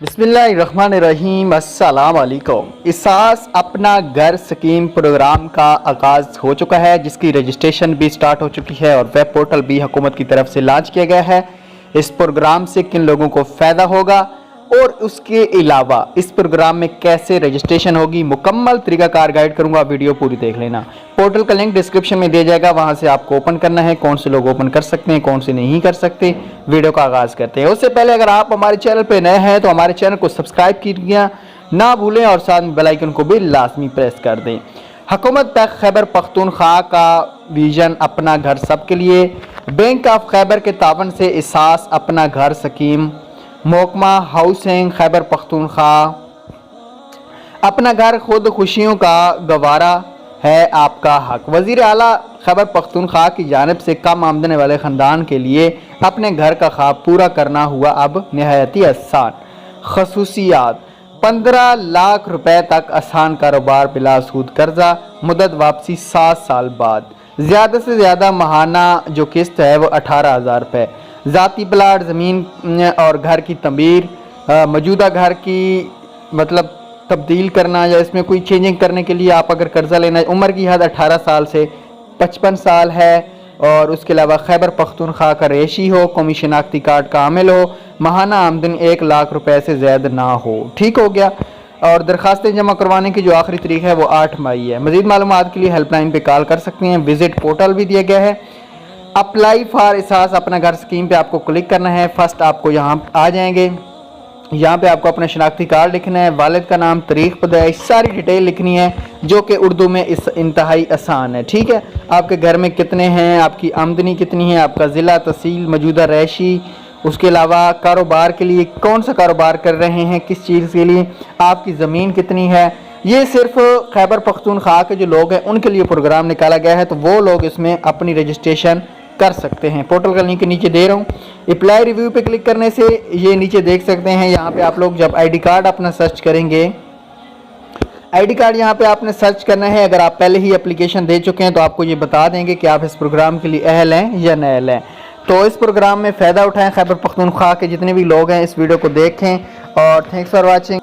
बिस्मिल्लाहिर्रहमानिर्रहीम। अस्सलाम वालेकुम। एहसास अपना घर स्कीम प्रोग्राम का आगाज़ हो चुका है, जिसकी रजिस्ट्रेशन भी स्टार्ट हो चुकी है और वेब पोर्टल भी हुकूमत की तरफ से लॉन्च किया गया है। इस प्रोग्राम से किन लोगों को फ़ायदा होगा और उसके अलावा इस प्रोग्राम में कैसे रजिस्ट्रेशन होगी, मुकम्मल तरीक़ाकार गाइड करूंगा। वीडियो पूरी देख लेना। पोर्टल का लिंक डिस्क्रिप्शन में दिया जाएगा, वहां से आपको ओपन करना है। कौन से लोग ओपन कर सकते हैं, कौन से नहीं कर सकते, वीडियो का आगाज़ करते हैं। उससे पहले अगर आप हमारे चैनल पर नए हैं तो हमारे चैनल को सब्सक्राइब कीजिए ना भूलें और साथ में बेल आइकन को भी लाजमी प्रेस कर दें। हुकूमत खैबर पख्तूनख्वा का विजन अपना घर सबके लिए, बैंक ऑफ खैबर के तावन से एहसास अपना घर स्कीम, महकमा हाउसिंग खैबर पख्तूनख्वा, अपना घर खुद खुशियों का गवारा है आपका हक। वज़ीर आला खैबर पख्तूनख्वा की जानिब से कम आमदनी वाले ख़ानदान के लिए अपने घर का ख्वाब पूरा करना हुआ अब नहायती आसान। खसूसियात: 15 लाख रुपए तक आसान कारोबार बिला सूद कर्जा, मुदत वापसी 7 साल बाद, ज़्यादा से ज़्यादा माहाना जो किस्त है वो 18,000 रुपये। ज़ाती प्लाट, ज़मीन और घर की तमीर, मौजूदा घर की मतलब तब्दील करना या इसमें कोई चेंजिंग करने के लिए आप अगर कर्ज़ा लेना है। उम्र की हद 18 साल से 55 साल है और उसके अलावा खैबर पख्तूनख्वा का रेशी हो, कौमी शनाख्ती कार्ड कामिल हो, माहाना आमदनी 1 लाख रुपए से ज़्यादा ना हो। ठीक हो गया। और दरखास्तें जमा करवाने की जो आखिरी तारीख है वो 8 मई है। मज़ीद मालूमात के लिए हेल्पलाइन पे कॉल कर सकते हैं। विजिट पोर्टल भी दिया गया है। अप्लाई फॉर एहसास अपना घर स्कीम पे आपको क्लिक करना है। फर्स्ट आपको यहाँ आ जाएंगे, यहाँ पे आपको अपना शनाख्ती कार्ड लिखना है, वालिद का नाम, तारीख, पैदाइश, सारी डिटेल लिखनी है जो कि उर्दू में इस इंतहाई आसान है। ठीक है। आपके घर में कितने हैं, आपकी आमदनी कितनी है, आपका ज़िला, तहसील, मौजूदा रैशी, उसके अलावा कारोबार के लिए कौन सा कारोबार कर रहे हैं, किस चीज़ के लिए, आपकी ज़मीन कितनी है। ये सिर्फ खैबर पख्तूनख्वा के जो लोग हैं उनके लिए प्रोग्राम निकाला गया है, तो वो लोग इसमें अपनी रजिस्ट्रेशन कर सकते हैं। पोर्टल का लिंक नीचे दे रहा हूँ। अप्लाई रिव्यू पे क्लिक करने से ये नीचे देख सकते हैं। यहाँ पे आप लोग जब आईडी कार्ड अपना सर्च करेंगे, आईडी कार्ड यहाँ पे आपने सर्च करना है। अगर आप पहले ही एप्लीकेशन दे चुके हैं तो आपको ये बता देंगे कि आप इस प्रोग्राम के लिए अहल हैं या नाअहल हैं। तो इस प्रोग्राम में फ़ायदा उठाएं। खैबर पख्तूनख्वा के जितने भी लोग हैं इस वीडियो को देखें और थैंक्स फॉर वॉचिंग।